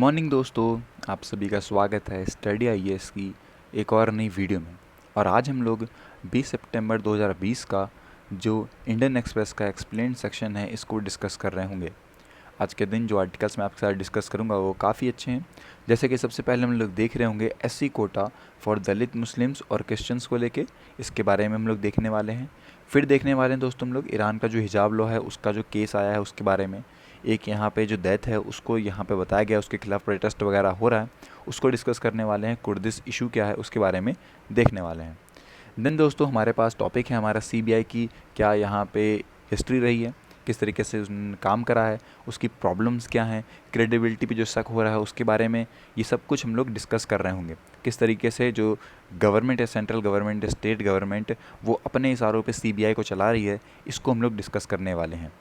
Morning दोस्तों, आप सभी का स्वागत है स्टडी आईएएस की एक और नई वीडियो में। और आज हम लोग 20 सितंबर 2020 का जो इंडियन एक्सप्रेस का एक्सप्लेन सेक्शन है इसको डिस्कस कर रहे होंगे। आज के दिन जो आर्टिकल्स मैं आपके साथ डिस्कस करूंगा वो काफ़ी अच्छे हैं। जैसे कि सबसे पहले हम लोग देख रहे होंगे SC Kota for Dalit Muslims और क्रिश्चियंस को लेके, इसके बारे में हम लोग देखने वाले हैं। फिर देखने वाले हैं दोस्तों हम लोग ईरान का जो हिजाब लॉ है उसका जो केस आया है उसके बारे में। एक यहाँ पे जो डेथ है उसको यहाँ पे बताया गया, उसके खिलाफ प्रोटेस्ट वगैरह हो रहा है, उसको डिस्कस करने वाले हैं। कुर्दिश इशू क्या है उसके बारे में देखने वाले हैं। देन दोस्तों हमारे पास टॉपिक है हमारा सीबीआई की क्या यहाँ पे हिस्ट्री रही है, किस तरीके से उसने काम करा है, उसकी प्रॉब्लम्स क्या हैं, क्रेडिबिलिटी पे जो शक हो रहा है उसके बारे में, ये सब कुछ हम लोग डिस्कस कर रहे होंगे। किस तरीके से जो गवर्नमेंट है, सेंट्रल गवर्नमेंट, स्टेट गवर्नमेंट, वो अपने इशारों पे सीबीआई को चला रही है, इसको हम लोग डिस्कस करने वाले हैं।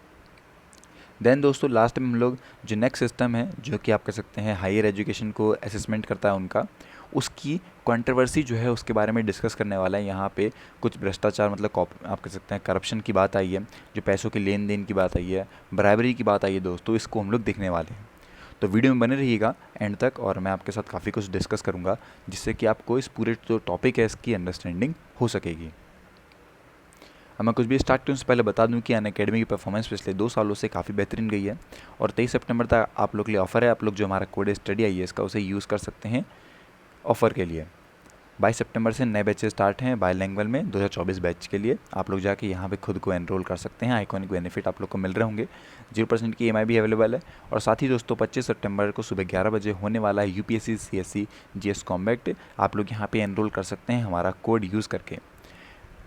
देन दोस्तों लास्ट में हम लोग जो नेक्स्ट सिस्टम है जो कि आप कह सकते हैं हायर एजुकेशन को असेसमेंट करता है उनका, उसकी कंट्रोवर्सी जो है उसके बारे में डिस्कस करने वाला है। यहाँ पे कुछ भ्रष्टाचार मतलब आप कह सकते हैं करप्शन की बात आई है, जो पैसों के लेन देन की बात आई है, ब्राइबरी की बात आई है दोस्तों, इसको हम लोग देखने वाले हैं। तो वीडियो में बने रहिएगा एंड तक और मैं आपके साथ काफ़ी कुछ डिस्कस करूँगा जिससे कि आपको इस पूरे जो टॉपिक है इसकी अंडरस्टैंडिंग हो सकेगी। अब मैं कुछ भी स्टार्ट करूँ उससे पहले बता दूं कि अनअकैडमी की परफॉर्मेंस पिछले 2 सालों से काफ़ी बेहतरीन गई है और 23 सितंबर तक आप लोग के लिए ऑफर है। आप लोग जो हमारा कोड है स्टडी आईएएस का उसे यूज़ कर सकते हैं ऑफ़र के लिए। 22 सितंबर से नए बैचेस स्टार्ट हैं बायलैंग्वेज में 2024 बैच के लिए। आप लोग जाके यहाँ पे खुद को एनरोल कर सकते हैं। आइकॉनिक बेनिफिट आप लोग को मिल रहे होंगे। 0% की EMI भी अवेलेबल है। और साथ ही दोस्तों 25 सितंबर को सुबह 11 बजे होने वाला है यूपीएससी सीएससी जीएस कॉम्बैट। आप लोग यहाँ पे एनरोल कर सकते हैं हमारा कोड यूज़ करके।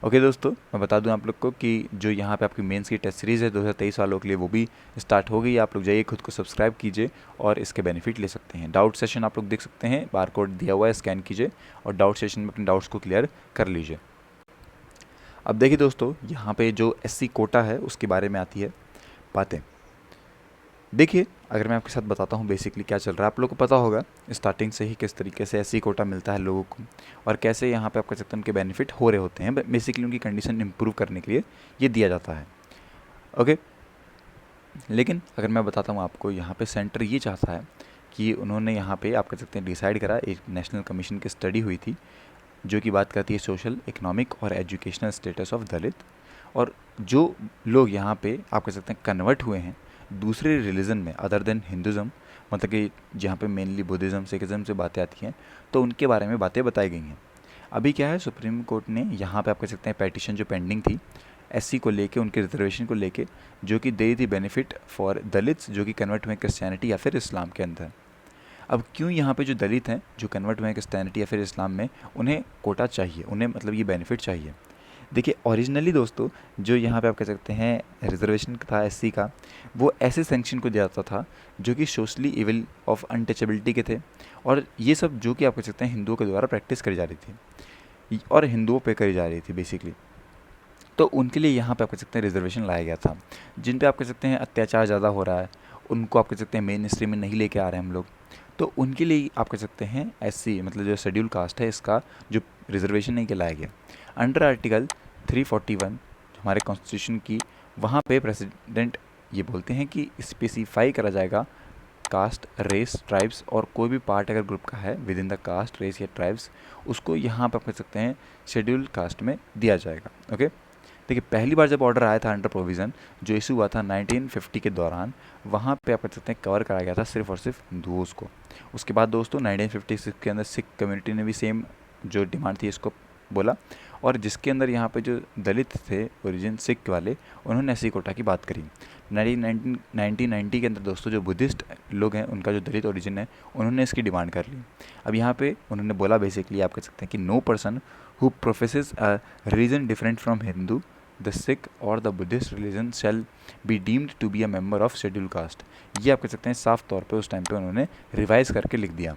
ओके दोस्तों, मैं बता दूं आप लोग को कि जो यहाँ पे आपकी मेंस की टेस्ट सीरीज़ है 2023 वालों के लिए वो भी स्टार्ट हो गई। आप लोग जाइए खुद को सब्सक्राइब कीजिए और इसके बेनिफिट ले सकते हैं। डाउट सेशन आप लोग देख सकते हैं, बार कोड दिया हुआ है, स्कैन कीजिए और डाउट सेशन में अपने डाउट्स को क्लियर कर लीजिए। अब देखिए दोस्तों, यहाँ पे जो SC कोटा है उसके बारे में आती है बातें। देखिए, अगर मैं आपके साथ बताता हूँ बेसिकली क्या चल रहा है, आप लोगों को पता होगा स्टार्टिंग से ही किस तरीके से SC कोटा मिलता है लोगों को और कैसे यहाँ पे आप कह सकते हैं उनके बेनिफिट हो रहे होते हैं। बेसिकली उनकी कंडीशन इंप्रूव करने के लिए ये दिया जाता है। ओके, लेकिन अगर मैं बताता हूँ आपको, यहाँ पे सेंटर ये चाहता है कि उन्होंने यहाँ पे आप कह सकते हैं डिसाइड करा, एक नेशनल कमीशन की स्टडी हुई थी जो कि बात करती है सोशल, इकोनॉमिक और एजुकेशनल स्टेटस ऑफ दलित। और जो लोग यहाँ पे आप कह सकते हैं कन्वर्ट हुए हैं दूसरे रिलीजन में अदर देन हिंदुज़म, मतलब कि जहाँ पे मेनली बुद्धिज़्म सिखिज़म से बातें आती हैं, तो उनके बारे में बातें बताई गई हैं। अभी क्या है, सुप्रीम कोर्ट ने यहाँ पे आप कह सकते हैं पेटिशन जो पेंडिंग थी SC को लेके, उनके रिजर्वेशन को लेके, जो कि दे थी बेनिफिट फॉर दलित्स जो कि कन्वर्ट हुए क्रिश्चियनिटी या फिर इस्लाम के अंदर। अब क्यों यहाँ पे जो दलित हैं जो कन्वर्ट हुए हैं क्रिश्चियनिटी या फिर इस्लाम में, उन्हें कोटा चाहिए, उन्हें मतलब ये बेनिफिट चाहिए। देखिए ओरिजिनली दोस्तों जो यहाँ पे आप कह सकते हैं रिजर्वेशन था SC का, वो ऐसे सेंक्शन को दिया जाता था जो कि सोशली इविल ऑफ अनटचेबिलिटी के थे और ये सब जो कि आप कह सकते हैं हिंदुओं के द्वारा प्रैक्टिस करी जा रही थी और हिंदुओं पे करी जा रही थी बेसिकली। तो उनके लिए यहाँ पे आप कह सकते हैं रिजर्वेशन लाया गया था। जिन पे आप कह सकते हैं अत्याचार ज़्यादा हो रहा है, उनको आप कह सकते हैं मेन स्ट्रीम में नहीं लेके आ रहे हैं हम लोग, तो उनके लिए आप कह सकते हैं SC मतलब जो शेड्यूल कास्ट है इसका जो रिजर्वेशन नहीं के लाया गया अंडर आर्टिकल 341 हमारे कॉन्स्टिट्यूशन की। वहाँ पे प्रेसिडेंट ये बोलते हैं कि स्पेसिफाई करा जाएगा कास्ट, रेस, ट्राइब्स और कोई भी पार्ट अगर ग्रुप का है with in the caste, race या ट्राइब्स, उसको यहाँ पर आप कह सकते हैं शेड्यूल कास्ट में दिया जाएगा। ओके, देखिए पहली बार जब ऑर्डर आया था अंडर प्रोविज़न जो इशू हुआ था 1950 के दौरान, वहाँ पे आप कह सकते हैं कवर कराया गया था सिर्फ और सिर्फ हिंदुओं को। उसके बाद दोस्तों 1956 के अंदर सिख कम्युनिटी ने भी सेम जो डिमांड थी इसको बोला और जिसके अंदर यहाँ पे जो दलित थे ओरिजिन सिख वाले, उन्होंने SC कोटा की बात करी। 1990 के अंदर दोस्तों जो बुद्धिस्ट लोग हैं उनका जो दलित ओरिजिन है उन्होंने इसकी डिमांड कर ली। अब यहाँ पे उन्होंने बोला बेसिकली आप कह सकते हैं कि no person who professes a religion different from Hindu, the Sikh और the Buddhist religion shall be deemed to be a member of schedule caste. ये आप कह सकते हैं साफ तौर पे उस टाइम पे उन्होंने रिवाइज करके लिख दिया।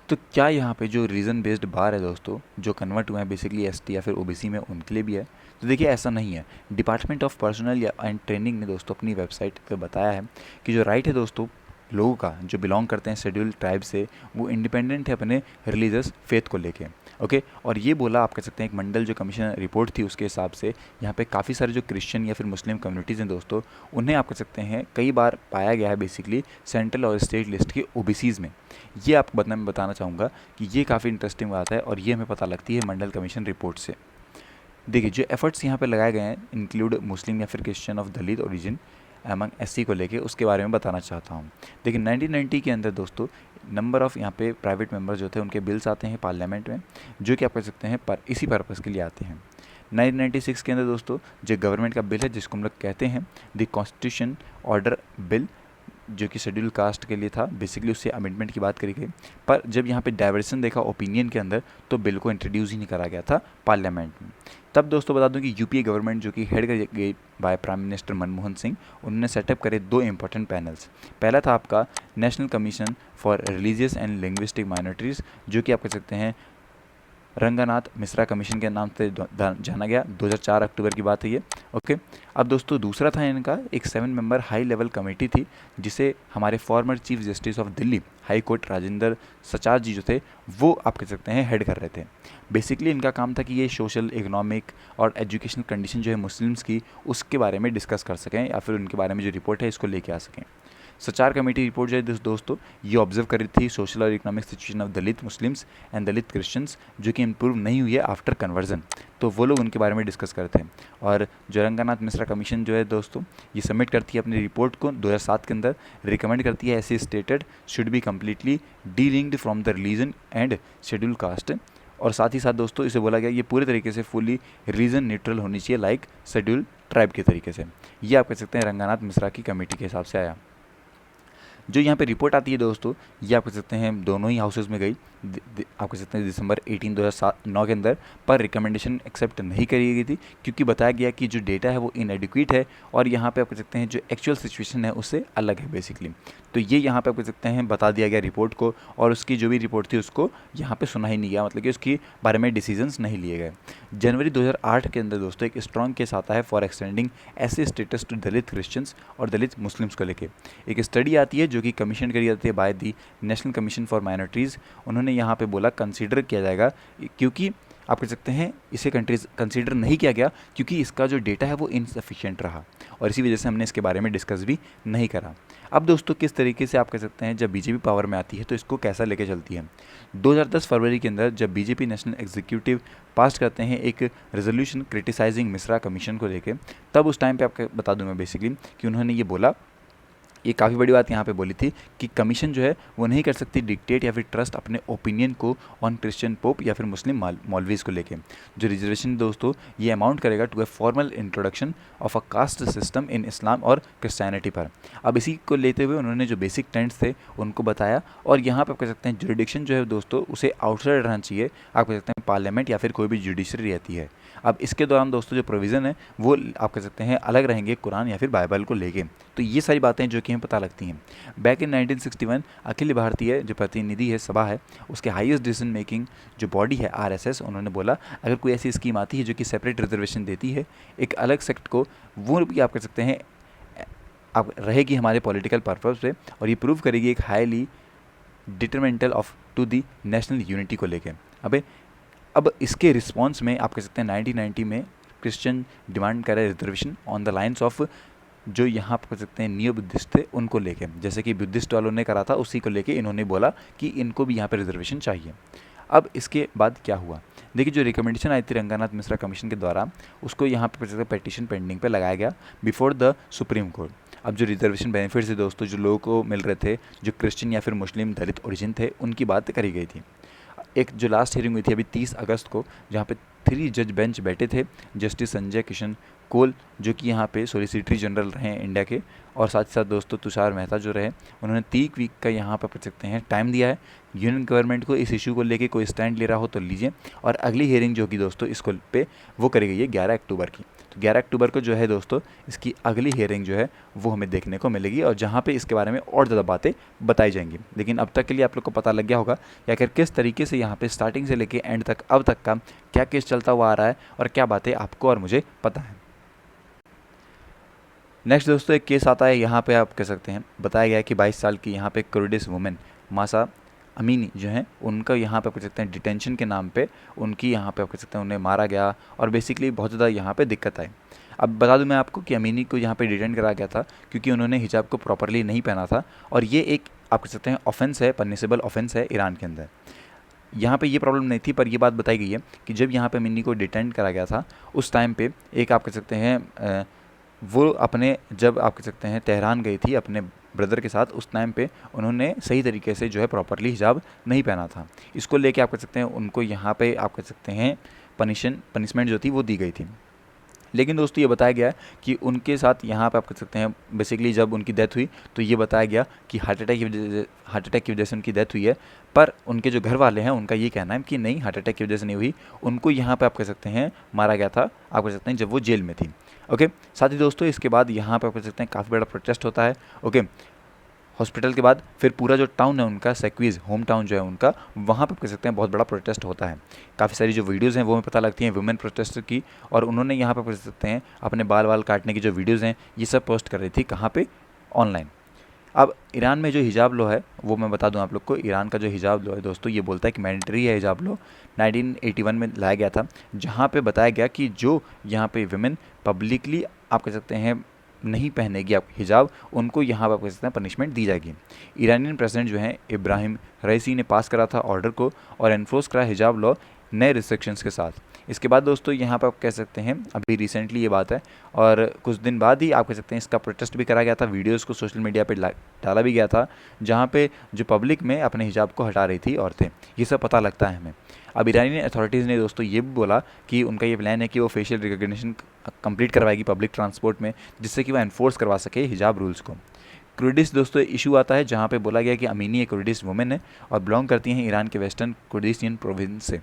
तो क्या यहाँ पे जो रीज़न बेस्ड बार है दोस्तों जो कन्वर्ट हुए हैं बेसिकली ST या फिर OBC में, उनके लिए भी है? तो देखिए ऐसा नहीं है। डिपार्टमेंट ऑफ पर्सनल या एंड ट्रेनिंग ने दोस्तों अपनी वेबसाइट पे बताया है कि जो राइट है दोस्तों लोगों का जो बिलोंग करते हैं शेड्यूल ट्राइब से, वो इंडिपेंडेंट है अपने रिलीजियस फेथ को लेके। ओके, और ये बोला आप कह सकते हैं एक मंडल जो कमीशन रिपोर्ट थी उसके हिसाब से यहाँ पे काफ़ी सारे जो क्रिश्चियन या फिर मुस्लिम कम्युनिटीज़ हैं दोस्तों, उन्हें आप कह सकते हैं कई बार पाया गया है बेसिकली सेंट्रल और स्टेट लिस्ट के ओबीसीज़ में। ये आपको बताना चाहूँगा कि ये काफ़ी इंटरेस्टिंग बात है और ये हमें पता लगती है मंडल कमीशन रिपोर्ट से। देखिए जो एफर्ट्स यहाँ पे लगाए गए हैं इंक्लूड मुस्लिम या फिर Christian of Dalit origin among SC को लेके, उसके बारे में बताना चाहता हूँ। देखिए 1990 के अंदर दोस्तों नंबर ऑफ़ यहाँ पे प्राइवेट मेंबर जो थे उनके बिल्स आते हैं पार्लियामेंट में, जो कि आप कह सकते हैं पर इसी पर्पज़ के लिए आते हैं। 1996 के अंदर दोस्तों जो गवर्नमेंट का बिल है जिसको हम लोग कहते हैं द कॉन्स्टिट्यूशन ऑर्डर बिल, जो कि शेड्यूल कास्ट के लिए था, बेसिकली उससे अमेंडमेंट की बात करी गई। पर जब यहाँ पे डाइवर्सन देखा ओपिनियन के अंदर तो बिल को इंट्रोड्यूस ही नहीं करा गया था पार्लियामेंट में। तब दोस्तों बता दूं कि यूपीए गवर्नमेंट जो कि हेड करी गई by prime minister Manmohan Singh, उन्होंने सेटअप करे 2 इंपॉर्टेंट पैनल्स। पहला था आपका national commission for religious and linguistic minorities, जो कि आप कह सकते हैं रंगनाथ मिश्रा कमीशन के नाम से जाना गया। 2004 अक्टूबर की बात है ये। ओके, अब दोस्तों दूसरा था इनका एक 7 मेंबर हाई लेवल कमेटी थी, जिसे हमारे former chief justice of Delhi high court Rajendra Sachar ji जो थे वो आप कह सकते हैं हेड कर रहे थे। बेसिकली इनका काम था कि ये सोशल, इकोनॉमिक और एजुकेशनल कंडीशन जो है मुस्लिम्स की, उसके बारे में डिस्कस कर सकें या फिर उनके बारे में जो रिपोर्ट है इसको लेके आ सकें। सचार कमेटी रिपोर्ट जो है दोस्तों ये ऑब्जर्व कर रही थी सोशल और economic situation of Dalit Muslims and Dalit Christians, जो कि इम्प्रूव नहीं हुई है आफ्टर कन्वर्जन, तो वो लोग उनके बारे में डिस्कस करते हैं। और जो रंगनाथ मिश्रा कमीशन जो है दोस्तों ये सबमिट करती है अपनी रिपोर्ट को 2007 के अंदर, रिकमेंड करती है ऐसे stated should be completely delinked from the religion and schedule caste, और साथ ही साथ दोस्तों इसे बोला गया ये पूरे तरीके से फुली रीजन न्यूट्रल होनी चाहिए लाइक शेड्यूल ट्राइब के तरीके से। ये आप कह सकते हैं रंगनाथ मिश्रा की कमेटी के हिसाब से आया। जो यहाँ पे रिपोर्ट आती है दोस्तों ये आप कह सकते हैं दोनों ही हाउसेज में गई, आप कह सकते हैं दिसंबर 18 2009 के अंदर, पर रिकमेंडेशन एक्सेप्ट नहीं करी गई थी क्योंकि बताया गया कि जो डेटा है वो इनएडिक्वेट है और यहाँ पे आप कह सकते हैं जो एक्चुअल सिचुएशन है उससे अलग है बेसिकली। तो ये यहाँ पे आप कह सकते हैं बता दिया गया रिपोर्ट को, और उसकी जो भी रिपोर्ट थी उसको यहाँ पे सुना ही नहीं गया, मतलब कि उसके बारे में डिसीजंस नहीं लिए गए। जनवरी 2008 के अंदर दोस्तों एक स्ट्रॉन्ग केस आता है फॉर एक्सटेंडिंग ऐसे स्टेटस टू दलित क्रिश्चियंस और दलित मुस्लिम्स को लेके। एक स्टडी आती है जो कि कमीशन करी जाती है by the national commission for minorities. उन्होंने यहाँ पे बोला कंसीडर किया जाएगा, क्योंकि आप कह सकते हैं इसे कंसीडर नहीं किया गया क्योंकि इसका जो डेटा है वो इनसफिशिएंट रहा, और इसी वजह से हमने इसके बारे में डिस्कस भी नहीं करा। अब दोस्तों किस तरीके से आप कह सकते हैं जब बीजेपी पावर में आती है तो इसको कैसा लेके चलती है। 2010 फरवरी के अंदर जब बीजेपी नेशनल एग्जीक्यूटिव पास करते हैं एक रेजोल्यूशन क्रिटिसाइजिंग मिश्रा कमीशन को लेके, तब उस टाइम पे आपको बता दूं मैं बेसिकली कि उन्होंने ये बोला, ये काफ़ी बड़ी बात यहाँ पे बोली थी कि कमीशन जो है वो नहीं कर सकती डिक्टेट या फिर ट्रस्ट अपने ओपिनियन को ऑन क्रिश्चियन पोप या फिर मुस्लिम मौलवीज़ को लेके। जो रिजर्वेशन दोस्तों ये अमाउंट करेगा to a formal introduction of a caste system in Islam और क्रिश्चियनिटी पर। अब इसी को लेते हुए उन्होंने जो बेसिक टेंट्स थे उनको बताया, और यहाँ पर आप कह सकते हैं जुरिडिक्शन जो है दोस्तों उसे आउटसाइड रहना चाहिए, आप कह सकते हैं पार्लियामेंट या फिर कोई भी जुडिशरी रहती है। अब इसके दौरान दोस्तों जो प्रोविज़न है वो आप कह सकते हैं अलग रहेंगे कुरान या फिर बाइबल को लेके। तो ये सारी बातें जो कि हमें पता लगती हैं। बैक इन 1961 अखिल भारतीय जो प्रतिनिधि है सभा है उसके हाईएस्ट डिसीजन मेकिंग जो बॉडी है आरएसएस, उन्होंने बोला अगर कोई ऐसी स्कीम आती है जो कि सेपरेट रिजर्वेशन देती है एक अलग सेक्ट को, वो भी आप कह सकते हैं आप रहेगी हमारे पॉलिटिकल पर्पज पे, और ये प्रूव करेगी एक highly detrimental of to the national unity को लेके। अब इसके रिस्पॉन्स में आप कह सकते हैं 1990 में क्रिश्चियन डिमांड करे reservation on the lines of जो यहाँ पर कह सकते हैं नियो बुद्धिस्ट थे उनको लेके, जैसे कि बुद्धिस्ट वालों ने करा था उसी को लेके इन्होंने बोला कि इनको भी यहाँ पे रिजर्वेशन चाहिए। अब इसके बाद क्या हुआ, देखिए जो रिकमेंडेशन आई थी रंगनाथ मिश्रा कमीशन के द्वारा उसको यहाँ पे पेटिशन पेंडिंग पे लगाया गया बिफोर द सुप्रीम कोर्ट। अब जो रिजर्वेशन बेनिफिट्स है दोस्तों जो लोगों को मिल रहे थे जो क्रिश्चियन या फिर मुस्लिम दलित ओरिजिन थे उनकी बात करी गई थी। एक जो लास्ट हियरिंग हुई थी अभी 30 अगस्त को, जहाँ पे 3 जज बेंच बैठे थे, जस्टिस संजय किशन कोल जो कि यहाँ पे सॉलिसिटर जनरल रहे हैं इंडिया के, और साथ ही साथ दोस्तों तुषार मेहता जो रहे, उन्होंने 3 वीक का यहाँ पर पढ़ सकते हैं टाइम दिया है यूनियन गवर्नमेंट को इस इशू को लेके कोई स्टैंड ले रहा हो तो लीजिए। और अगली हियरिंग जो कि दोस्तों इसको पे वो करी गई है 11 अक्टूबर की। तो 11 अक्टूबर को जो है दोस्तों इसकी अगली हियरिंग जो है वो हमें देखने को मिलेगी, और जहाँ पे इसके बारे में और ज़्यादा बातें बताई जाएंगी। लेकिन अब तक के लिए आप लोग को पता लग गया होगा कि आखिर किस तरीके से यहाँ पे स्टार्टिंग से लेके एंड तक अब तक का क्या केस चलता हुआ आ रहा है और क्या बातें आपको और मुझे पता है। नेक्स्ट दोस्तों एक केस आता है, यहाँ पे आप कह सकते हैं बताया गया है कि 22 साल की यहाँ पे कुर्दिश वुमेन मासा अमीनी जो हैं उनका यहाँ पे आप कह सकते हैं डिटेंशन के नाम पे उनकी यहाँ पे आप कह सकते हैं उन्हें मारा गया और बेसिकली बहुत ज़्यादा यहाँ पे दिक्कत आई। अब बता दूं मैं आपको कि अमीनी को यहाँ पे डिटेन करा गया था क्योंकि उन्होंने हिजाब को प्रॉपरली नहीं पहना था और ये एक आप कह सकते हैं ऑफेंस है, पनिशेबल ऑफेंस है ईरान के अंदर। यहाँ पे ये प्रॉब्लम नहीं थी, पर ये बात बताई गई है कि जब यहाँ पे अमीनी को डिटेन करा गया था उस टाइम पे एक आप कह सकते हैं वो अपने जब आप कह सकते हैं तेहरान गई थी अपने ब्रदर के साथ, उस टाइम पे उन्होंने सही तरीके से जो है प्रॉपरली हिजाब नहीं पहना था। इसको लेके आप कह सकते हैं उनको यहाँ पे आप कह सकते हैं पनिशमेंट जो थी वो दी गई थी। लेकिन दोस्तों ये बताया गया कि उनके साथ यहाँ पे आप कह सकते हैं बेसिकली जब उनकी डेथ हुई तो ये बताया गया कि हार्ट अटैक की वजह से उनकी डेथ हुई है, पर उनके जो घर वाले हैं उनका ये कहना है कि नहीं, हार्ट अटैक की वजह से नहीं हुई, उनको यहाँ पे आप कह सकते हैं मारा गया था, आप कह सकते हैं जब वो जेल में थी। ओके, साथ ही दोस्तों इसके बाद यहाँ पे आप कह सकते हैं काफ़ी बड़ा प्रोटेस्ट होता है। ओके, हॉस्पिटल के बाद फिर पूरा जो टाउन है उनका सेक्वीज़ होम टाउन जो है उनका, वहाँ पे कह सकते हैं बहुत बड़ा प्रोटेस्ट होता है। काफ़ी सारी जो वीडियोज़ हैं वो हमें पता लगती हैं वुमेन प्रोटेस्टर की, और उन्होंने यहाँ पे कह सकते हैं अपने बाल काटने की जो वीडियोज़ हैं ये सब पोस्ट कर रही थी कहाँ पे, ऑनलाइन। अब ईरान में जो हिजाब लॉ है वो मैं बता दूं आप लोग को, ईरान का जो हिजाब लॉ है दोस्तों ये बोलता है कि मैंडेटरी है हिजाब लॉ, 1981 में लाया गया था, जहाँ पे बताया गया कि जो यहाँ पे वुमेन पब्लिकली आप कह सकते हैं नहीं पहनेगी आप हिजाब, उनको यहाँ पर आप कह सकते हैं पनिशमेंट दी जाएगी। ईरानियन प्रेसिडेंट जो हैं इब्राहिम रईसी ने पास करा था ऑर्डर को और एनफोर्स करा हिजाब लॉ नए रिस्ट्रिक्शंस के साथ। इसके बाद दोस्तों यहाँ पर आप कह सकते हैं अभी रिसेंटली ये बात है और कुछ दिन बाद ही आप कह सकते हैं इसका प्रोटेस्ट भी करा गया था, वीडियोस को सोशल मीडिया पे डाला भी गया था, जहाँ पे जो पब्लिक में अपने हिजाब को हटा रही थी औरतें, ये सब पता लगता है हमें। अब ईरानियन अथॉरिटीज़ ने दोस्तों ये भी बोला कि उनका ये प्लान है कि वो फेशियल रिकग्निशन कंप्लीट करवाएगी पब्लिक ट्रांसपोर्ट में, जिससे कि वो एनफोर्स करवा सके हिजाब रूल्स को। कुर्दिश दोस्तों इशू आता है जहाँ पे बोला गया कि अमीनी एक कुर्दिश वुमेन है और बिलोंग करती हैं ईरान के वेस्टर्न कुर्दिस्तान प्रोविंस से।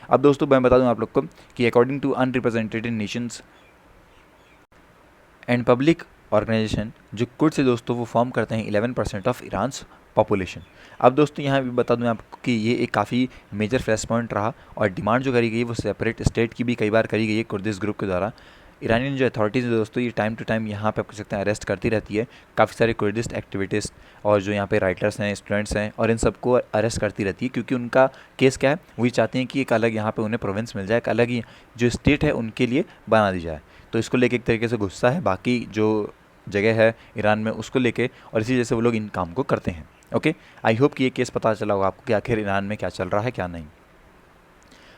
अब दोस्तों मैं बता दूं आप लोग को कि according to unrepresented nations and public organization, जो कुर्द से दोस्तों वो फॉर्म करते हैं 11% ऑफ ईरान्स पॉपुलेशन। अब दोस्तों यहाँ भी बता दूं आपको कि ये एक काफ़ी मेजर फ्लैश पॉइंट रहा और डिमांड जो करी गई वो सेपरेट स्टेट की भी कई बार करी गई है कुर्दिश ग्रुप के द्वारा। ईरानियन जो अथॉरिटीज़ है दोस्तों ये टाइम टू टाइम यहाँ पे आप कह सकते हैं अरेस्ट करती रहती है काफ़ी सारे कुर्दिस्ट एक्टिविटीज़ और जो यहाँ पे राइटर्स हैं, स्टूडेंट्स हैं, और इन सबको अरेस्ट करती रहती है क्योंकि उनका केस क्या है, वही चाहती हैं कि एक अलग यहाँ पे उन्हें प्रोविंस मिल जाए, एक अलग ही जो स्टेट है उनके लिए बना दी जाए। तो इसको लेके एक तरीके से गुस्सा है बाकी जो जगह है ईरान में उसको लेके, और इसी वजह से वो लोग इन काम को करते हैं। ओके, आई होप कि ये केस पता चला होगा आपको कि आखिर ईरान में क्या चल रहा है क्या नहीं।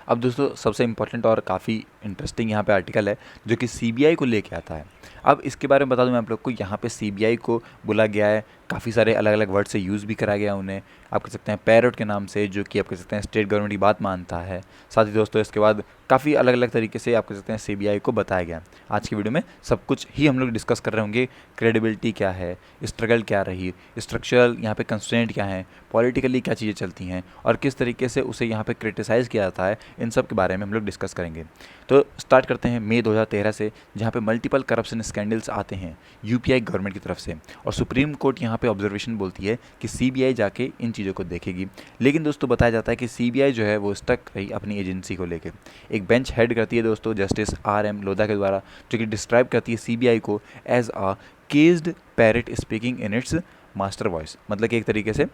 अब दोस्तों सबसे इम्पोर्टेंट और काफ़ी इंटरेस्टिंग यहाँ पे आर्टिकल है जो कि सीबीआई को लेके आता है। अब इसके बारे में बता दूं मैं आप लोग को, यहाँ पे सीबीआई को बोला गया है, काफ़ी सारे अलग अलग वर्ड से यूज़ भी कराया गया उन्हें, आप कह सकते हैं पैरट के नाम से, जो कि आप कह सकते हैं स्टेट गवर्नमेंट की बात मानता है। साथ ही दोस्तों इसके बाद काफ़ी अलग अलग तरीके से आप कह सकते हैं सीबीआई को बताया गया। आज की वीडियो में सब कुछ ही हम लोग डिस्कस कर रहे होंगे, क्रेडिबिलिटी क्या है, स्ट्रगल क्या रही, स्ट्रक्चरल यहाँ पे कंस्ट्रेंट क्या है, पॉलिटिकली क्या चीज़ें चलती हैं और किस तरीके से उसे यहाँ पे क्रिटिसाइज़ किया जाता है, इन सब के बारे में हम लोग डिस्कस करेंगे। तो स्टार्ट करते हैं मई 2013 से, जहाँ पे मल्टीपल करप्शन स्कैंडल्स आते हैं यूपीआई गवर्नमेंट की तरफ से, और सुप्रीम कोर्ट यहाँ पे ऑब्जर्वेशन बोलती है कि सीबीआई जाके इन चीज़ों को देखेगी। लेकिन दोस्तों बताया जाता है कि सीबीआई जो है वो स्टक रही अपनी एजेंसी को लेकर। एक बेंच हेड करती है दोस्तों जस्टिस आर.एम. लोधा के द्वारा, जो कि डिस्क्राइब करती है सीबीआई को as a caged parrot speaking in its master voice, मतलब कि एक तरीके से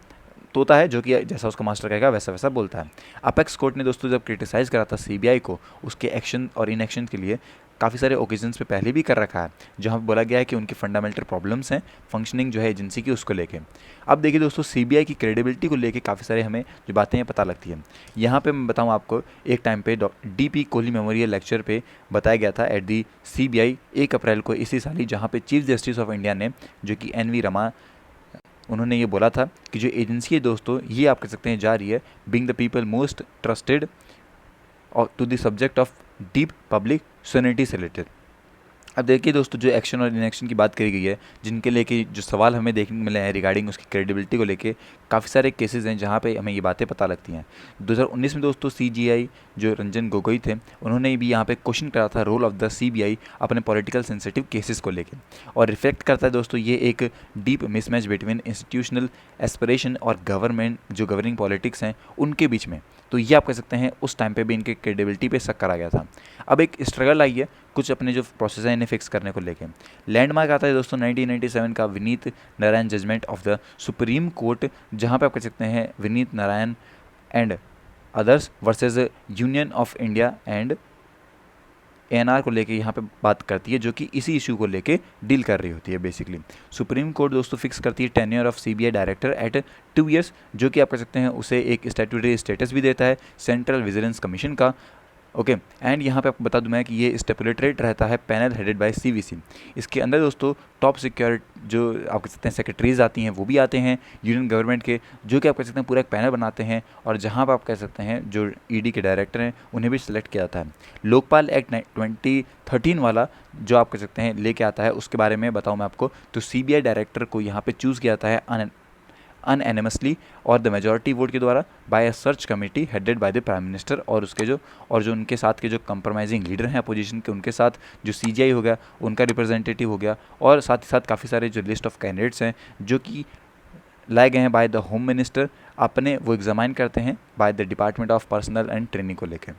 तोता है जो कि जैसा उसका मास्टर कहेगा वैसा वैसा बोलता है। अपेक्स कोर्ट ने दोस्तों जब क्रिटिसाइज़ करा था सीबीआई को उसके एक्शन और इनएक्शन के लिए, काफ़ी सारे ओकेजन्स पे पहले भी कर रखा है, जहाँ पे बोला गया है कि उनकी फंडामेंटल प्रॉब्लम्स हैं फंक्शनिंग जो है एजेंसी की उसको लेके। अब देखिए दोस्तों सीबीआई की क्रेडिबिलिटी को लेके काफ़ी सारे हमें जो बातें हैं पता लगती हैं। यहाँ पे मैं बताऊँ आपको, एक टाइम पे डीपी कोहली मेमोरियल लेक्चर पे बताया गया था एट दी सीबीआई 1 अप्रैल को इसी साल ही, जहाँ पे चीफ जस्टिस ऑफ इंडिया ने, जो कि एन वी रमा, उन्होंने ये बोला था कि जो एजेंसी है दोस्तों ये आप कह सकते हैं जा रही है being the people most trusted और to the subject of deep public sanity से रिलेटेड। अब देखिए दोस्तों जो एक्शन और इनएक्शन की बात करी गई है, जिनके लेके जो सवाल हमें देखने को मिले हैं रिगार्डिंग उसकी क्रेडिबिलिटी को लेके, काफ़ी सारे केसेस हैं जहाँ पे हमें ये बातें पता लगती हैं। 2019 में दोस्तों सीजीआई जो रंजन गोगोई थे, उन्होंने भी यहाँ पे क्वेश्चन करा था रोल ऑफ द सीबीआई अपने पॉलिटिकल सेंसिटिव केसेस को लेके, और रिफ्लेक्ट करता है दोस्तों ये एक deep mismatch between institutional aspiration और गवर्नमेंट जो गवर्निंग पॉलिटिक्स हैं उनके बीच में। तो ये आप कह सकते हैं उस टाइम पे भी इनके क्रेडिबिलिटी पे शक करा गया था। अब एक स्ट्रगल आई है कुछ अपने जो प्रोसेस है इन्हें फिक्स करने को लेके। लैंडमार्क आता है दोस्तों 1997 का Vineet Narayan judgment of the Supreme Court, जहाँ पे आप कह सकते हैं Vineet Narayan and others versus Union of India and ANR को लेके यहाँ पे बात करती है, जो कि इसी इशू को लेके डील कर रही होती है बेसिकली। सुप्रीम कोर्ट दोस्तों फिक्स करती है tenure of CBI director at 2 years, जो कि आप कह सकते हैं उसे एक स्टैट्यूटरी स्टेटस भी देता है सेंट्रल विजिलेंस कमीशन का। ओके एंड यहाँ पे आपको बता दूं मैं कि ये स्टेपुलेटेड रहता है पैनल हेडेड बाय सीवीसी। इसके अंदर दोस्तों टॉप सिक्योरिटी जो आप कह सकते हैं सेक्रेटरीज आती हैं वो भी आते हैं यूनियन गवर्नमेंट के, जो कि आप कह सकते हैं पूरा एक पैनल बनाते हैं, और जहाँ पर आप कह सकते हैं जो ईडी के डायरेक्टर हैं उन्हें भी सिलेक्ट किया जाता है। लोकपाल एक्ट 2013 वाला जो आप कह सकते हैं लेके आता है, उसके बारे में बताऊँ मैं आपको, तो सीबीआई डायरेक्टर को यहाँ पर चूज़ किया जाता है अनएनिमसली और द मेजॉरिटी वोट के द्वारा by a search committee headed by the prime minister, और उसके जो उनके साथ के जो कंप्रोमाइजिंग लीडर हैं अपोजिशन के, उनके साथ जो सीजीआई हो गया उनका रिप्रेजेंटेटिव हो गया, और साथ ही साथ काफ़ी सारे जो लिस्ट ऑफ कैंडिडेट्स हैं जो कि लाए गए हैं बाय द होम मिनिस्टर, अपने वो एग्जामाइन करते हैं by the department of personal and training को लेकर।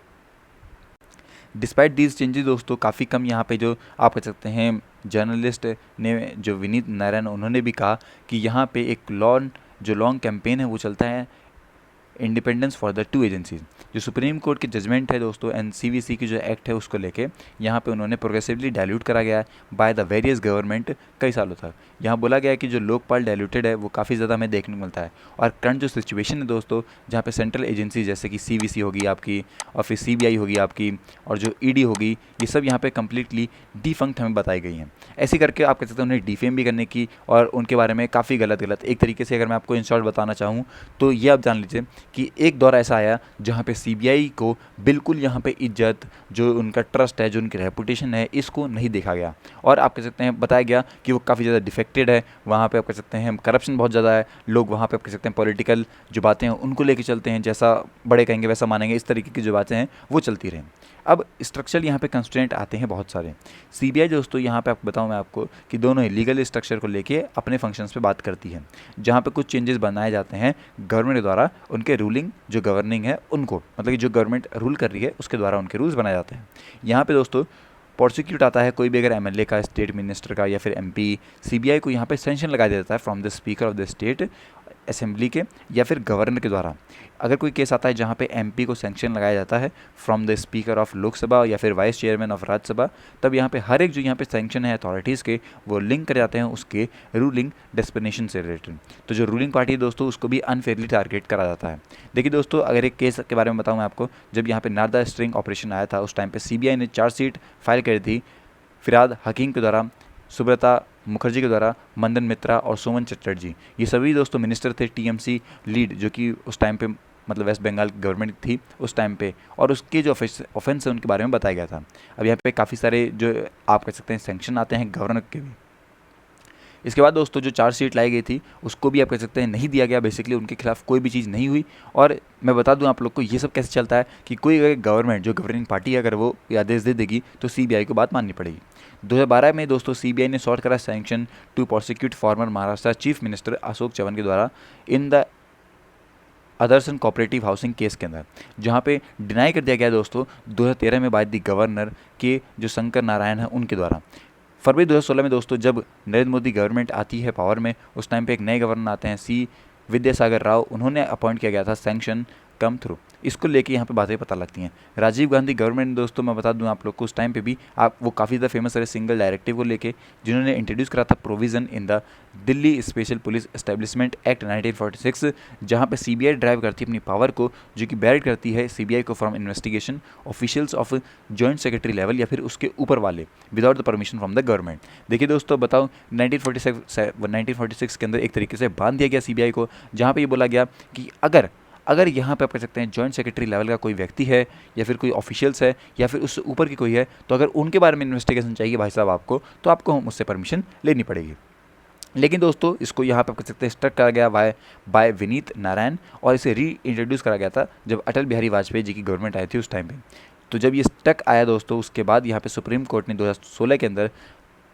डिस्पाइट दीज चेंजेस दोस्तों काफ़ी कम यहाँ पे जो आप कह सकते हैं जर्नलिस्ट ने जो विनीत नारायण उन्होंने भी कहा कि यहाँ पे एक लॉन्ग कैंपेन है वो चलता है इंडिपेंडेंस फॉर द 2 एजेंसीज। जो सुप्रीम कोर्ट की जजमेंट है दोस्तों एंड सीवीसी की जो एक्ट है उसको लेके यहाँ पे उन्होंने प्रोग्रेसिवली डाइल्यूट करा गया है बाय द वेरियस गवर्नमेंट कई सालों तक। यहाँ बोला गया है कि जो लोकपाल डाइल्यूटेड है वो काफ़ी ज़्यादा हमें देखने को मिलता है, और करंट जो सिचुएशन है दोस्तों जहाँ पे सेंट्रल एजेंसी जैसे कि सीवीसी होगी आपकी, और फिर सीबीआई होगी आपकी, और जो ईडी होगी, ये सब यहाँ पे कम्प्लीटली डिफंक्ट हमें बताई गई हैं। ऐसे करके आप कह सकते हैं उन्हें डिफेम भी करने की, और उनके बारे में काफ़ी गलत एक तरीके से अगर मैं आपको इन शॉर्ट बताना चाहूँ तो ये आप जान लीजिए कि एक दौर ऐसा आया जहाँ पे सीबीआई को बिल्कुल यहाँ पे इज्जत, जो उनका ट्रस्ट है, जो उनकी रेपुटेशन है, इसको नहीं देखा गया, और आप कह सकते हैं बताया गया कि वो काफ़ी ज़्यादा डिफेक्टेड है। वहाँ पे आप कह सकते हैं करप्शन बहुत ज़्यादा है, लोग वहाँ पे आप कह सकते हैं पॉलिटिकल जो बातें हैं उनको लेके चलते हैं, जैसा बड़े कहेंगे वैसा मानेंगे, इस तरीके की जो बातें हैं वो चलती रहें। अब स्ट्रक्चर यहाँ पे कंस्ट्रेंट आते हैं बहुत सारे। सीबीआई दोस्तों यहाँ पे आपको बताऊँ मैं आपको कि दोनों ही लीगल स्ट्रक्चर को लेके अपने फंक्शंस पे बात करती है, जहाँ पे कुछ चेंजेस बनाए जाते हैं गवर्नमेंट द्वारा, उनके रूलिंग जो गवर्निंग है उनको, मतलब कि जो गवर्नमेंट रूल कर रही है उसके द्वारा उनके रूल्स बनाए जाते हैं। यहाँ पे दोस्तों प्रोसिक्यूट आता है कोई भी अगर एमएलए का, स्टेट मिनिस्टर का, या फिर एमपी, सीबीआई को यहाँ पे सेंक्शन लगा देता है from the speaker of the state assembly के या फिर गवर्नर के द्वारा। अगर कोई केस आता है जहाँ पे एमपी को सैंक्शन लगाया जाता है from the speaker of Lok Sabha या फिर वाइस चेयरमैन ऑफ राज्यसभा, तब यहाँ पे हर एक जो यहाँ पे सैंक्शन है अथॉरिटीज़ के, वो लिंक कर जाते हैं उसके रूलिंग डेस्पिनेशन से रिलेटेड। तो जो रूलिंग पार्टी है दोस्तों उसको भी अनफेयरली टारगेट करा जाता है। देखिए दोस्तों, अगर एक केस के बारे में बताऊँ मैं आपको, जब यहाँ पे नारदा स्ट्रिंग ऑपरेशन आया था उस टाइम पर सीबीआई ने चार्जशीट फाइल करी थी फिराद हकीम के द्वारा, सुब्रता मुखर्जी के द्वारा, मंदन मित्रा और सोमन चटर्जी, ये सभी दोस्तों मिनिस्टर थे टीएमसी लीड, जो कि उस टाइम पे मतलब वेस्ट बंगाल की गवर्नमेंट थी उस टाइम पे, और उसके जो ऑफेंस है उनके बारे में बताया गया था। अब यहाँ पे काफ़ी सारे जो आप कह सकते हैं सैंक्शन आते हैं गवर्नर के भी। इसके बाद दोस्तों जो चार्जशीट लाई गई थी उसको भी आप कह सकते हैं नहीं दिया गया, बेसिकली उनके खिलाफ कोई भी चीज़ नहीं हुई। और मैं बता दूं आप लोग को ये सब कैसे चलता है कि कोई अगर गवर्नमेंट जो गवर्निंग पार्टी है अगर वो आदेश दे देगी तो सीबीआई को बात माननी पड़ेगी। 2012 में दोस्तों सीबीआई ने सॉर्ट करा sanction to prosecute former Maharashtra chief minister Ashok Chavan के द्वारा in the Adarsh cooperative housing case के अंदर, जहाँ पे डिनाई कर दिया गया दोस्तों 2013 में बाय द गवर्नर के जो शंकर नारायण है उनके द्वारा। फरवरी 2016 में दोस्तों जब नरेंद्र मोदी गवर्नमेंट आती है पावर में, उस टाइम पे एक नए गवर्नर आते हैं सी विद्यासागर राव, उन्होंने अपॉइंट किया गया था सैंक्शन कम थ्रू। इसको लेके यहाँ पे बातें पता लगती हैं। राजीव गांधी गवर्नमेंट दोस्तों मैं बता दूं आप लोग को उस टाइम पे भी आप वो काफ़ी ज़्यादा फेमस है सिंगल डायरेक्टिव को लेके, जिन्होंने इंट्रोड्यूस करा था provision in the Delhi special police establishment act 1946, जहाँ पे सीबीआई ड्राइव करती है अपनी पावर को, जो कि बैरिड करती है सीबीआई को from investigation officials of joint secretary level या फिर उसके ऊपर वाले without the permission from the government. देखिए दोस्तों बताओ 1946 के अंदर एक तरीके से बांध दिया गया सीबीआई को, जहाँ पे ये बोला गया कि अगर यहाँ पे आप कह सकते हैं जॉइंट सेक्रेटरी लेवल का कोई व्यक्ति है या फिर कोई ऑफिशियल्स है या फिर उससे ऊपर की कोई है, तो अगर उनके बारे में इन्वेस्टिगेशन चाहिए भाई साहब आपको, तो आपको मुझसे परमिशन लेनी पड़ेगी। लेकिन दोस्तों इसको यहाँ पे आप कह सकते हैं स्टक करा गया बाय विनीत नारायण, और इसे री इंट्रोड्यूस करा गया था जब अटल बिहारी वाजपेयी जी की गवर्नमेंट आई थी उस टाइम पे। तो जब ये स्टक आया दोस्तों, उसके बाद यहाँ पे सुप्रीम कोर्ट ने 2016 के अंदर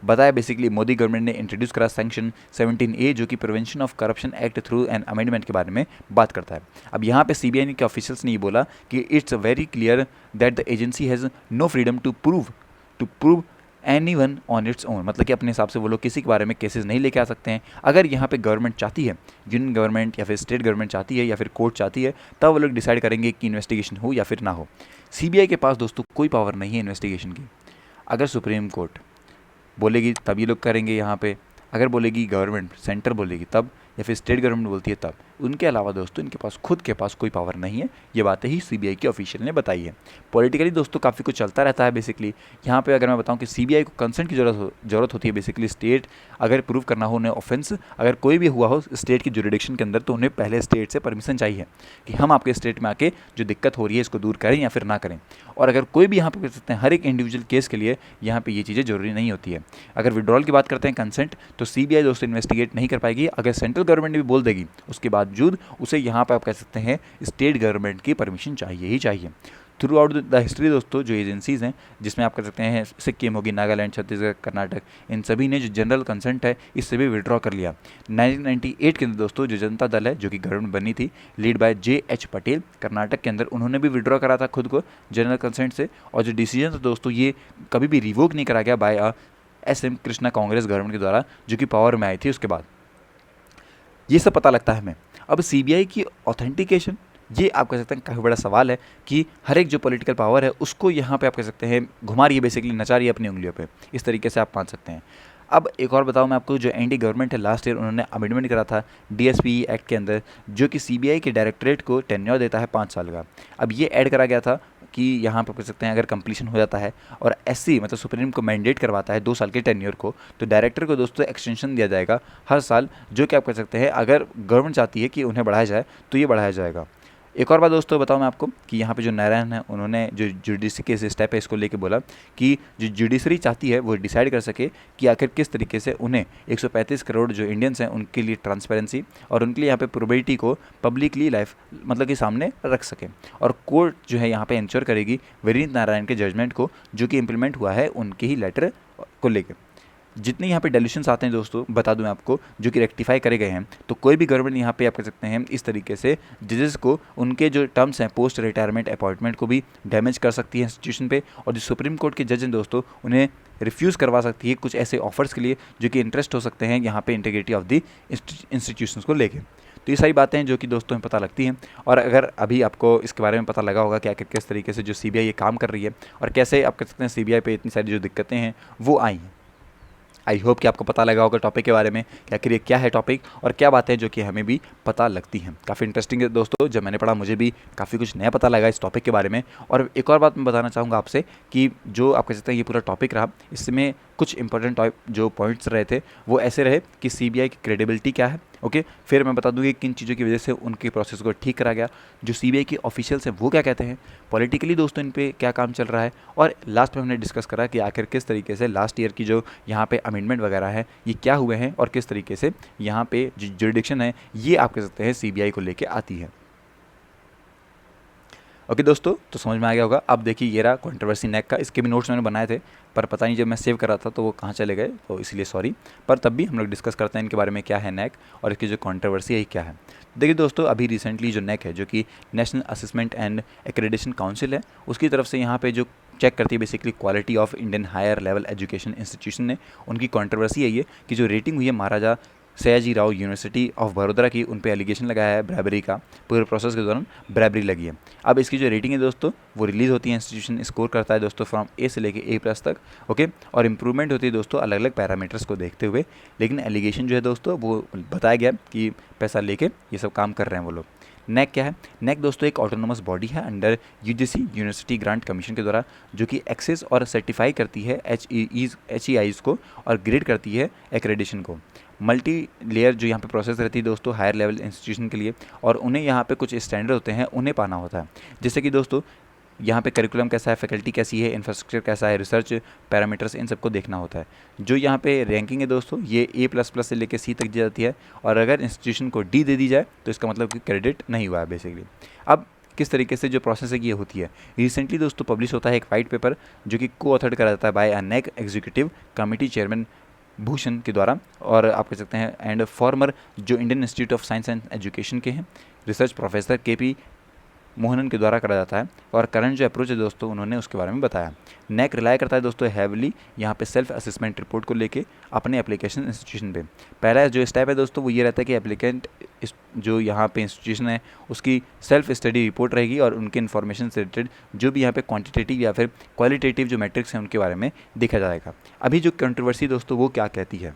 बताया, बेसिकली मोदी गवर्नमेंट ने इंट्रोड्यूस करा सेक्शन 17A, जो कि prevention of corruption act through an amendment के बारे में बात करता है। अब यहाँ पे सीबीआई के ऑफिशियल्स ने ये बोला कि it's very clear that the agency has no freedom to prove to prove any one on its own, मतलब कि अपने हिसाब से वो लोग किसी के बारे में केसेस नहीं लेके आ सकते हैं। अगर यहाँ पे गवर्नमेंट चाहती है, यूनियन गवर्नमेंट या फिर स्टेट गवर्नमेंट चाहती है या फिर कोर्ट चाहती है, तब वो लोग डिसाइड करेंगे कि इन्वेस्टिगेशन हो या फिर ना हो। सीबीआई के पास दोस्तों कोई पावर नहीं है इन्वेस्टिगेशन की। अगर सुप्रीम कोर्ट बोलेगी तब ये लोग करेंगे यहाँ पे, अगर बोलेगी गवर्नमेंट, सेंटर बोलेगी तब, या फिर स्टेट गवर्नमेंट बोलती है तब। उनके अलावा दोस्तों इनके पास खुद के पास कोई पावर नहीं है। ये बातें ही सीबीआई के ऑफिशियल ने बताई है। पॉलिटिकली दोस्तों काफ़ी कुछ चलता रहता है बेसिकली। यहाँ पे अगर मैं बताऊँ कि सीबीआई को कंसेंट की जरूरत होती है बेसिकली। स्टेट अगर प्रूव करना हो उन्हें ऑफेंस अगर कोई भी हुआ हो स्टेट की जुरिडिक्शन के अंदर, तो उन्हें पहले स्टेट से परमिशन चाहिए कि हम आपके स्टेट में आके जो दिक्कत हो रही है इसको दूर करें या फिर ना करें। और अगर कोई भी यहाँ पे कर सकते हैं, हर एक इंडिविजुअल केस के लिए यहाँ पे ये चीज़ें जरूरी नहीं होती है। अगर विड्रॉल की बात करते हैं कंसेंट, तो सीबीआई दोस्तों इन्वेस्टिगेट नहीं कर पाएगी। अगर सेंट्रल गवर्नमेंट भी बोल देगी उसके बावजूद उसे यहाँ पर आप कह सकते हैं स्टेट गवर्नमेंट की परमिशन चाहिए ही चाहिए। थ्रू आउट द हिस्ट्री दोस्तों जो एजेंसीज़ हैं, जिसमें आप कह सकते हैं सिक्किम होगी, नागालैंड, छत्तीसगढ़, कर्नाटक, इन सभी ने जो जनरल कंसेंट है इससे भी विड्रॉ कर लिया। 1998 के अंदर दोस्तों जो जनता दल है जो कि गवर्नमेंट बनी थी lead by JH Patel Karnataka के अंदर, उन्होंने भी विड्रॉ करा था खुद को जनरल कंसेंट से। और जो डिसीजन था दोस्तों ये कभी भी रिवोक नहीं करा गया by SM Krishna Congress government के द्वारा, जो कि पावर में आई थी उसके बाद। ये सब पता लगता है हमें। अब सीबीआई की ऑथेंटिकेशन, ये आप कह सकते हैं काफ़ी बड़ा सवाल है कि हर एक जो पॉलिटिकल पावर है उसको यहाँ पे आप कह सकते हैं घुमा रही है, बेसिकली नचा रही है अपनी उंगलियों पे, इस तरीके से आप मान सकते हैं। अब एक और बताऊँ मैं आपको, जो एनडी गवर्नमेंट है लास्ट ईयर उन्होंने अमेंडमेंट करा था DSP एक्ट के अंदर, जो कि सीबीआई के डायरेक्टरेट को टेन्योर देता है 5 साल का। अब ये ऐड करा गया था कि यहाँ पर कह सकते हैं अगर कंप्लीशन हो जाता है और SC मतलब सुप्रीम को मैंडेट करवाता है 2 साल के टेन्योर को, तो डायरेक्टर को दोस्तों एक्सटेंशन दिया जाएगा हर साल, जो कि आप कह सकते हैं अगर गवर्नमेंट चाहती है कि उन्हें बढ़ाया जाए तो ये बढ़ाया जाएगा। एक और बात दोस्तों बताऊं मैं आपको कि यहाँ पे जो नारायण है उन्होंने जो जुडिशरी के स्टेप है इसको लेके बोला कि जो जुडिशरी चाहती है वो डिसाइड कर सके कि आखिर किस तरीके से उन्हें 135 करोड़ जो इंडियंस हैं उनके लिए ट्रांसपेरेंसी और उनके लिए यहाँ पे प्रोबेबिलिटी को पब्लिकली लाइफ मतलब कि सामने रख सके। और कोर्ट जो है यहाँ पे इंश्योर करेगी विनीत नारायण के जजमेंट को, जो कि इम्प्लीमेंट हुआ है उनके ही लेटर को लेकर। जितने यहाँ पे डेल्यूशंस आते हैं दोस्तों बता दूं मैं आपको, जो कि रेक्टिफाई करे गए हैं, तो कोई भी गवर्नमेंट यहाँ पे आप कह सकते हैं इस तरीके से जजेस को उनके जो टर्म्स हैं पोस्ट रिटायरमेंट अपॉइंटमेंट को भी डैमेज कर सकती है इंस्टीट्यूशन पे। और जो सुप्रीम कोर्ट के जज हैं दोस्तों उन्हें रिफ्यूज़ करवा सकती है कुछ ऐसे ऑफर्स के लिए जो कि इंटरेस्ट हो सकते हैं यहाँ पे इंटीग्रिटी ऑफ द इंस्टीट्यूशंस को लेकर। तो ये सारी बातें हैं जो कि दोस्तों हमें पता लगती हैं। और अगर अभी आपको इसके बारे में पता लगा होगा कि आखिर किस तरीके से जो सीबीआई ये काम कर रही है और कैसे आप कह सकते हैं सीबीआई पे इतनी सारी जो दिक्कतें हैं वो आई हैं। आई होप कि आपको पता लगा होगा टॉपिक के बारे में कि आखिर ये क्या है टॉपिक और क्या बातें हैं जो कि हमें भी पता लगती हैं। काफ़ी इंटरेस्टिंग है दोस्तों, जब मैंने पढ़ा मुझे भी काफ़ी कुछ नया पता लगा इस टॉपिक के बारे में। और एक और बात मैं बताना चाहूँगा आपसे कि जो आप कह सकते हैं ये पूरा टॉपिक रहा, इसमें कुछ इंपॉर्टेंट जो पॉइंट्स रहे थे वो ऐसे रहे कि सीबीआई की क्रेडिबिलिटी क्या है, ओके। फिर मैं बता दूँ कि किन चीज़ों की वजह से उनके प्रोसेस को ठीक करा गया, जो सीबीआई के ऑफिशियल्स हैं वो क्या कहते हैं, पॉलिटिकली दोस्तों इन पे क्या काम चल रहा है, और लास्ट में हमने डिस्कस करा कि आखिर किस तरीके से लास्ट ईयर की जो यहाँ पे अमेंडमेंट वगैरह है ये क्या हुए हैं और किस तरीके से यहाँ पे जो जुरिडिक्शन है ये आप कह सकते हैं सीबीआई को लेके आती है। ओके दोस्तों, तो समझ में आ गया होगा। अब देखिए ये रहा कंट्रोवर्सी नेक का, इसके भी नोट्स मैंने बनाए थे पर पता नहीं जब मैं सेव कर रहा था तो वो कहाँ चले गए, तो इसलिए सॉरी। पर तब भी हम लोग डिस्कस करते हैं इनके बारे में क्या है नेक और इसकी जो कंट्रोवर्सी है क्या है। देखिए दोस्तों, अभी रिसेंटली जो नेक है जो कि national assessment and accreditation council है उसकी तरफ से यहाँ पे जो चेक करती है basically quality of Indian higher level education institution ने, उनकी कंट्रोवर्सी है ये कि जो रेटिंग हुई है महाराजा सयाजी राव यूनिवर्सिटी ऑफ बड़ौदा की, उन पे एलिगेशन लगाया है ब्रैबरी का, पूरे प्रोसेस के दौरान ब्रैबरी लगी है। अब इसकी जो रेटिंग है दोस्तों वो रिलीज़ होती है, इंस्टीट्यूशन स्कोर करता है दोस्तों फ्रॉम A से लेके A+ तक, ओके। और इम्प्रूवमेंट होती है दोस्तों अलग अलग पैरामीटर्स को देखते हुए, लेकिन एलिगेशन जो है दोस्तों वो बताया गया कि पैसा लेके ये सब काम कर रहे हैं वो लोग। नेक क्या है? नेक दोस्तों एक ऑटोनोमस बॉडी है under UGC university grant commission के द्वारा, जो कि एक्सेस और सर्टिफाई करती है HEIs को और ग्रेड करती है एक्रेडिशन को। मल्टी लेयर जो यहाँ पे प्रोसेस रहती है दोस्तों हायर लेवल इंस्टीट्यूशन के लिए, और उन्हें यहाँ पे कुछ स्टैंडर्ड होते हैं उन्हें पाना होता है, जैसे कि दोस्तों यहाँ पे करिकुलम कैसा है, फैकल्टी कैसी है, इंफ्रास्ट्रक्चर कैसा है, रिसर्च पैरामीटर्स, इन सबको देखना होता है। जो यहाँ पे रैंकिंग है दोस्तों ये A++ से लेकर C तक दी जाती है, और अगर इंस्टीट्यूशन को D दे दी जाए तो इसका मतलब कि क्रेडिट नहीं हुआ है बेसिकली। अब किस तरीके से जो प्रोसेस है ये होती है, रिसेंटली दोस्तों पब्लिश होता है एक वाइट पेपर जो कि को ऑथर्ड करा जाता है बाय अ नेक एग्जीक्यूटिव कमेटी चेयरमैन भूषण के द्वारा, और आप कह सकते हैं एंड फॉर्मर जो Indian institute of science and education के हैं रिसर्च प्रोफेसर KP मोहनन के द्वारा करा जाता है। और करंट जो अप्रोच है दोस्तों उन्होंने उसके बारे में बताया। नैक रिलाई करता है दोस्तों हैवली यहाँ पे सेल्फ असेसमेंट रिपोर्ट को लेके अपने एप्लीकेशन इंस्टीट्यूशन पे। पहला जो स्टेप है दोस्तों वो ये रहता है कि एप्लीकेंट जो यहाँ पे इंस्टीट्यूशन है उसकी सेल्फ स्टडी रिपोर्ट रहेगी और उनके इन्फॉर्मेशन से रिलेटेड जो भी यहाँ पे क्वांटिटेटिव या फिर क्वालिटेटिव जो मैट्रिक्स हैं उनके बारे में देखा जाएगा। अभी जो कंट्रोवर्सी दोस्तों वो क्या कहती है,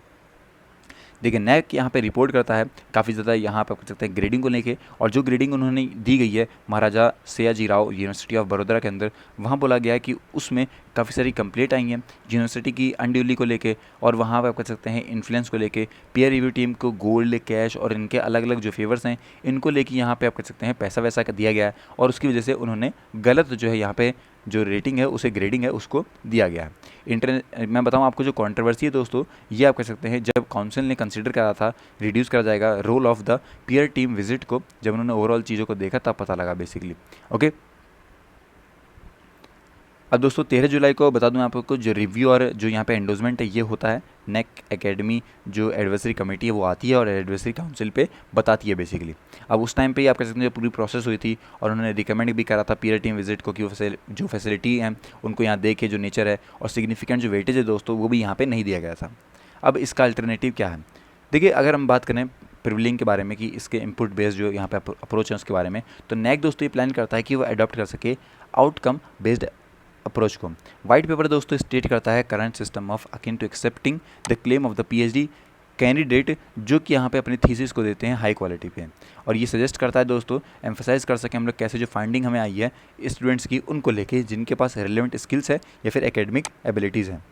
देखिए नैक यहाँ पे रिपोर्ट करता है काफ़ी ज़्यादा यहाँ पे कह सकते हैं ग्रेडिंग को लेके, और जो ग्रेडिंग उन्होंने दी गई है महाराजा सयाजी राव यूनिवर्सिटी ऑफ बड़ौदा के अंदर, वहाँ बोला गया है कि उसमें काफ़ी सारी कंप्लेंट आई हैं यूनिवर्सिटी की अनड्यूली को लेके, और वहाँ पर आप कह सकते हैं इन्फ्लुएंस को लेके, पीयर रिव्यू टीम को गोल्ड कैश और इनके अलग अलग जो फेवर्स हैं इनको लेके यहाँ पे आप कह सकते हैं पैसा वैसा दिया गया है, और उसकी वजह से उन्होंने गलत जो है यहाँ पे जो रेटिंग है उसे ग्रेडिंग है उसको दिया गया है। मैं बताऊँ आपको जो कंट्रोवर्सी है दोस्तों, ये आप कह सकते हैं जब काउंसिल ने कंसीडर करा था रिड्यूस करा जाएगा role of the peer team visit को, जब उन्होंने ओवरऑल चीज़ों को देखा तब पता लगा बेसिकली। ओके, अब दोस्तों 13 जुलाई को बता दूं आपको जो रिव्यू और जो यहाँ पे एंडोजमेंट है ये होता है नैक एकेडमी जो एडवाइजरी कमेटी है वो आती है और एडवाइजरी काउंसिल पे बताती है बेसिकली। अब उस टाइम पे ही आप कह सकते हैं पूरी प्रोसेस हुई थी और उन्होंने रिकमेंड भी करा था पीयर टीम विजिट को कि जो फैसिलिटी है उनको यहाँ देखे, जो नेचर है और सिग्निफिकेंट जो वेटेज है दोस्तों वो भी यहाँ पर नहीं दिया गया था। अब इसका अल्टरनेटिव क्या है, देखिए अगर हम बात करें प्रिविलिंग के बारे में कि इसके इनपुट बेस्ड जो यहाँ पे अप्रोच है उसके बारे में, तो नैक दोस्तों ये प्लान करता है कि वो अडॉप्ट कर सके आउटकम बेस्ड अप्रोच को। वाइट पेपर दोस्तों स्टेट करता है current system of akin to accepting the claim of the PhD candidate जो कि यहाँ पे अपनी थीसिस को देते हैं हाई क्वालिटी पे, और ये सजेस्ट करता है दोस्तों एम्फसाइज कर सकें हम लोग कैसे जो फाइंडिंग हमें आई है स्टूडेंट्स की उनको लेके जिनके पास रिलेवेंट स्किल्स है या फिर एकेडमिक एबिलिटीज़ हैं।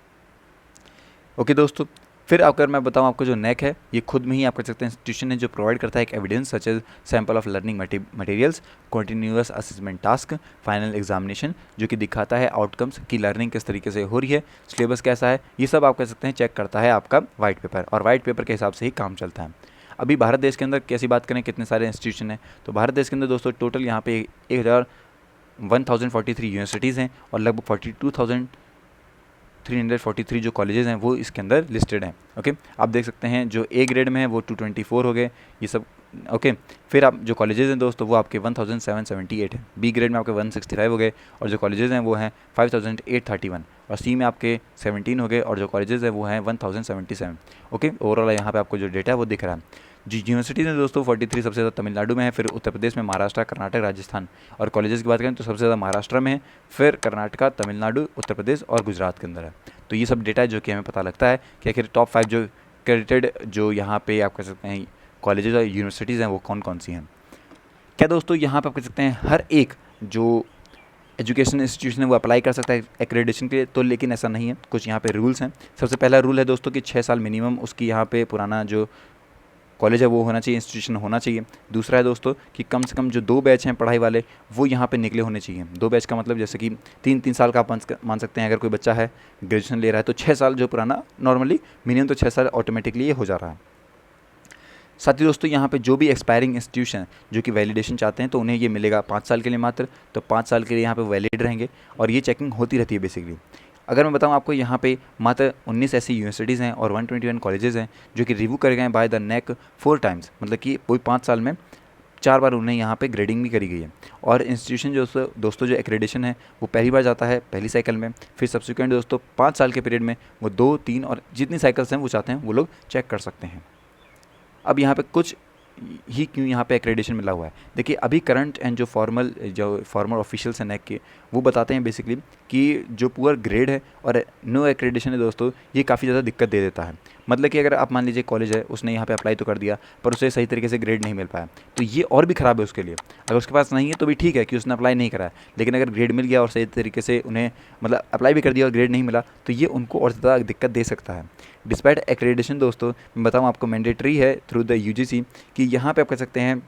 ओके दोस्तों, फिर अगर मैं बताऊं आपको जो नैक है ये खुद में ही आप कह सकते हैं इंस्टीट्यूशन है जो प्रोवाइड करता है एक evidence such as sample of learning materials, continuous assessment task, final examination जो कि दिखाता है आउटकम्स की लर्निंग किस तरीके से हो रही है, सिलेबस कैसा है, ये सब आप कह सकते हैं चेक करता है आपका वाइट पेपर, और वाइट पेपर के हिसाब से ही काम चलता है। अभी भारत देश के अंदर कैसी बात करें कितने सारे इंस्टीट्यूशन हैं, तो भारत देश के अंदर दोस्तों टोटल यहाँ पे 1043 यूनिवर्सिटीज़ हैं और लगभग 42,343 जो कॉलेजेस हैं वो इसके अंदर लिस्टेड हैं। ओके, आप देख सकते हैं जो ए ग्रेड में है वो 224 हो गए ये सब। ओके, फिर आप जो कॉलेजेस हैं दोस्तों वो आपके 1778 हैं, बी ग्रेड में आपके 165 हो गए और जो कॉलेजेस हैं वो हैं 5831, और सी में आपके 17 हो गए और जो कॉलेजेस हैं वो हैं 1077। ओके, ओवरऑल यहाँ पे आपको जो डेटा है वो दिख रहा है। जी यूनिवर्सिटीज़ हैं दोस्तों 43 सबसे ज़्यादा तमिलनाडु में है, फिर उत्तर प्रदेश में, महाराष्ट्र, कर्नाटक, राजस्थान, और कॉलेजेस की बात करें तो सबसे ज़्यादा महाराष्ट्र में है, फिर कर्नाटका, तमिलनाडु, उत्तर प्रदेश और गुजरात के अंदर है। तो ये सब डेटा है जो कि हमें पता लगता है कि आखिर टॉप 5 जो क्रेडिटेड जो यहाँ पे आप कह सकते हैं कॉलेजेस और यूनिवर्सिटीज़ हैं वो कौन कौन सी हैं। क्या दोस्तों यहाँ पर आप कह सकते हैं हर एक जो एजुकेशन इंस्टीट्यूशन है वो अप्लाई कर सकता है एक्रेडिटेशन के लिए, तो लेकिन ऐसा नहीं है, कुछ यहाँ पे रूल्स हैं। सबसे पहला रूल है दोस्तों कि 6 साल मिनिमम उसकी यहाँ पे पुराना जो कॉलेज है वो होना चाहिए, इंस्टीट्यूशन होना चाहिए। दूसरा है दोस्तों कि कम से कम जो 2 बैच हैं पढ़ाई वाले वो यहाँ पे निकले होने चाहिए। 2 बैच का मतलब जैसे कि 3-3 साल का आप मान सकते हैं, अगर कोई बच्चा है ग्रेजुएशन ले रहा है तो 6 साल जो पुराना नॉर्मली मिनिमम तो 6 साल ऑटोमेटिकली ये हो जा रहा है। साथ ही दोस्तों यहाँ पे जो भी एक्सपायरिंग इंस्टीट्यूशन जो कि वैलिडेशन चाहते हैं तो उन्हें ये मिलेगा 5 साल के लिए मात्र, तो 5 साल के लिए यहाँ पे वैलिड रहेंगे और ये चेकिंग होती रहती है बेसिकली। अगर मैं बताऊं आपको यहाँ पे मात्र 19 ऐसी यूनिवर्सिटीज़ हैं और 121 कॉलेजेस हैं जो कि रिव्यू करे गए हैं बाय द नैक 4 टाइम्स, मतलब कि कोई 5 साल में 4 बार उन्हें यहाँ पे ग्रेडिंग भी करी गई है। और इंस्टीट्यूशन जो दोस्तों जो एक्रेडिटेशन है वो पहली बार जाता है पहली साइकिल में, फिर सब्सिक्वेंट दोस्तों 5 साल के पीरियड में वो 2, 3 और जितनी साइकिल्स हैं वो चाहते हैं वो लोग चेक कर सकते हैं। अब यहाँ पे कुछ ही क्यों यहाँ पे एक्रेडिटेशन मिला हुआ है, देखिए अभी करंट एंड जो फॉर्मल ऑफिशियल्स हैं नैक के वो बताते हैं बेसिकली कि जो पुअर ग्रेड है और नो एक्रेडिटेशन है दोस्तों ये काफ़ी ज़्यादा दिक्कत दे देता है। मतलब कि अगर आप मान लीजिए कॉलेज है उसने यहाँ पे अप्लाई तो कर दिया पर उसे सही तरीके से ग्रेड नहीं मिल पाया तो ये और भी ख़राब है उसके लिए। अगर उसके पास नहीं है तो भी ठीक है कि उसने अप्लाई नहीं करा है, लेकिन अगर ग्रेड मिल गया और सही तरीके से उन्हें मतलब अप्लाई भी कर दिया और ग्रेड नहीं मिला तो ये उनको और ज़्यादा दिक्कत दे सकता है। डिस्पाइट एक्रेडिटेशन दोस्तों मैं बताऊँ आपको मैंडेटरी है थ्रू द यूजीसी कि यहाँ पे आप कह सकते हैं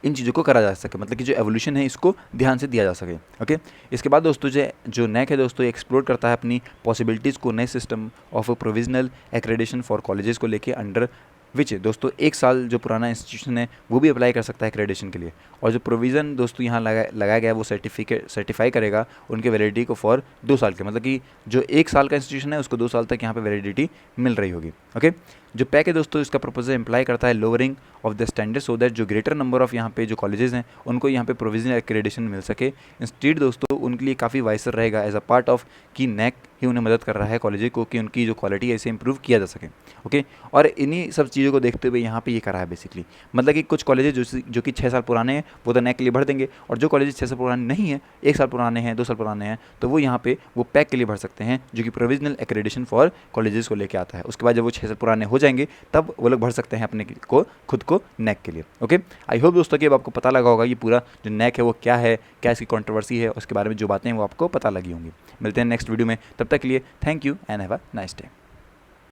इन चीज़ों को करा जा सके, मतलब कि जो एवोल्यूशन है इसको ध्यान से दिया जा सके। ओके, इसके बाद दोस्तों जो नैक है दोस्तों एक्सप्लोर करता है अपनी पॉसिबिलिटीज़ को नए system of provisional accreditation for colleges को लेके अंडर विच दोस्तों 1 साल जो पुराना इंस्टीट्यूशन है वो भी अप्लाई कर सकता है एक्रेडिटेशन के लिए, और जो प्रोविज़न दोस्तों यहाँ लगाया गया है वो सर्टिफाई करेगा उनके वैलिडिटी को फॉर 2 साल के, मतलब कि जो 1 साल का इंस्टीट्यूशन है उसको 2 साल तक यहाँ पे वैलिडिटी मिल रही होगी। ओके, जो पैक है दोस्तों, इसका प्रपोजल इंप्लाई करता है lowering of the standard so that जो ग्रेटर नंबर ऑफ यहाँ पे जो कॉलेजेस हैं उनको यहाँ पे प्रोविजनल एक्रेडिटेशन मिल सके। इंस्टीट्यूट दोस्तों उनके लिए काफ़ी वाइसर रहेगा एज अ पार्ट ऑफ कि नैक ही उन्हें मदद कर रहा है कॉलेज को कि उनकी जो क्वालिटी है इसे इंप्रूव किया जा सके। ओके, और इन्हीं सब चीज़ों को देखते हुए यहाँ पे ये करा है बेसिकली, मतलब कि कुछ कॉलेजेस जो कि 6 साल पुराने हैं वो तो नैक के लिए भर देंगे, और जो कॉलेजेस 6 साल पुराने नहीं हैं, 1 साल पुराने हैं, 2 साल पुराने हैं, तो वो यहाँ पे वो पैक के लिए भर सकते हैं, जो कि प्रोविजनल एक्रेडिटेशन फॉर कॉलेजेस को लेके आता है। उसके बाद जब वो 6 साल पुराने हो जाएंगे तब वो लोग भर सकते हैं अपने को खुद को नैक के लिए। ओके, आई होप दोस्तों कि अब आपको पता लगा होगा ये पूरा जो नैक है वो क्या है, क्या इसकी कंट्रोवर्सी है, उसके बारे में जो बातें हैं वो आपको पता लगी होंगी। मिलते हैं नेक्स्ट वीडियो में, तब तक के लिए thank you and have a nice day.